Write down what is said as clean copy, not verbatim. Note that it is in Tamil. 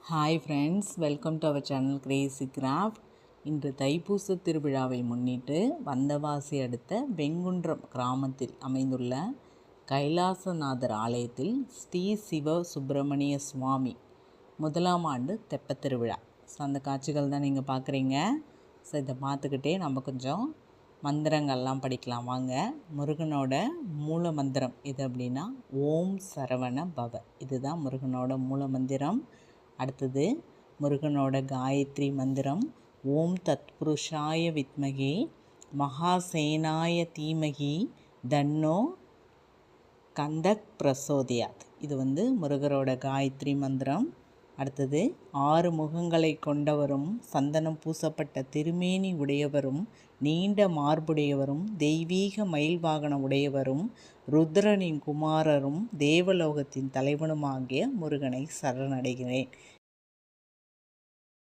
Hi friends, welcome to our channel crazy craft. இன்று தைப்பூச திருவிழாவை முன்னிட்டு வந்தவாசி அடுத்த வெங்குன்றம் கிராமத்தில் அமைந்துள்ள கைலாசநாதர் ஆலயத்தில் ஸ்ரீ சிவ சுப்பிரமணிய சுவாமி 1ஆம் ஆண்டு தெப்பத் திருவிழா. ஸோ அந்த காட்சிகள் தான் நீங்கள் பார்க்குறீங்க. ஸோ இதை பார்த்துக்கிட்டே நம்ம கொஞ்சம் மந்திரங்கள்லாம் படிக்கலாம் வாங்க. முருகனோட மூல மந்திரம் இது அப்படின்னா ஓம் சரவண பவ. இதுதான் முருகனோட மூல மந்திரம். அடுத்தது முருகனோட காயத்ரி மந்திரம் ஓம் தத்புருஷாய வித்மகி மகாசேனாய தீமகி தன்னோ கந்தக் பிரசோதியாத். இது முருகரோட காயத்ரி மந்திரம். அடுத்தது 6 முகங்களை கொண்டவரும் சந்தனம் பூசப்பட்ட திருமேனி உடையவரும் நீண்ட மார்புடையவரும் தெய்வீக மயில் வாகனம் உடையவரும் ருத்ரனின் குமாரரும் தேவலோகத்தின் தலைவனுமாகிய முருகனை சரணடைகிறேன்.